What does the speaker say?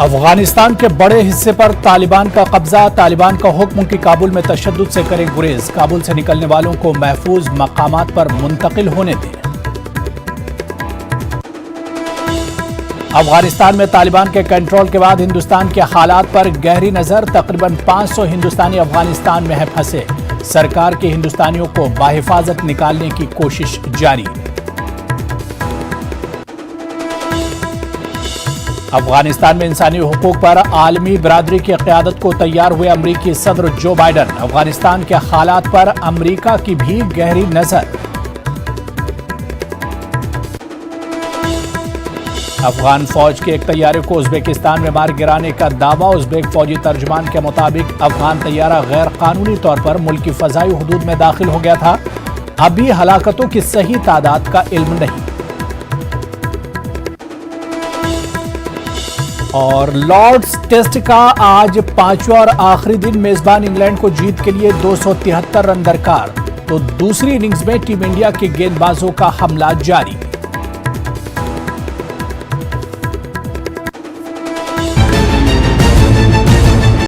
افغانستان کے بڑے حصے پر طالبان کا قبضہ، طالبان کا حکم کہ کابل میں تشدد سے کریں گریز، کابل سے نکلنے والوں کو محفوظ مقامات پر منتقل ہونے دیں۔ افغانستان میں طالبان کے کنٹرول کے بعد ہندوستان کے حالات پر گہری نظر، تقریباً 500 ہندوستانی افغانستان میں ہیں پھنسے، سرکار کے ہندوستانیوں کو بحفاظت نکالنے کی کوشش جاری۔ افغانستان میں انسانی حقوق پر عالمی برادری کی قیادت کو تیار ہوئے امریکی صدر جو بائیڈن، افغانستان کے حالات پر امریکہ کی بھی گہری نظر۔ افغان فوج کے ایک طیارے کو ازبیکستان میں مار گرانے کا دعویٰ، ازبیک فوجی ترجمان کے مطابق افغان طیارہ غیر قانونی طور پر ملکی فضائی حدود میں داخل ہو گیا تھا، ابھی ہلاکتوں کی صحیح تعداد کا علم نہیں۔ اور لارڈز ٹیسٹ کا آج پانچواں اور آخری دن، میزبان انگلینڈ کو جیت کے لیے 273 رن درکار، تو دوسری اننگز میں ٹیم انڈیا کے گیند بازوں کا حملہ جاری۔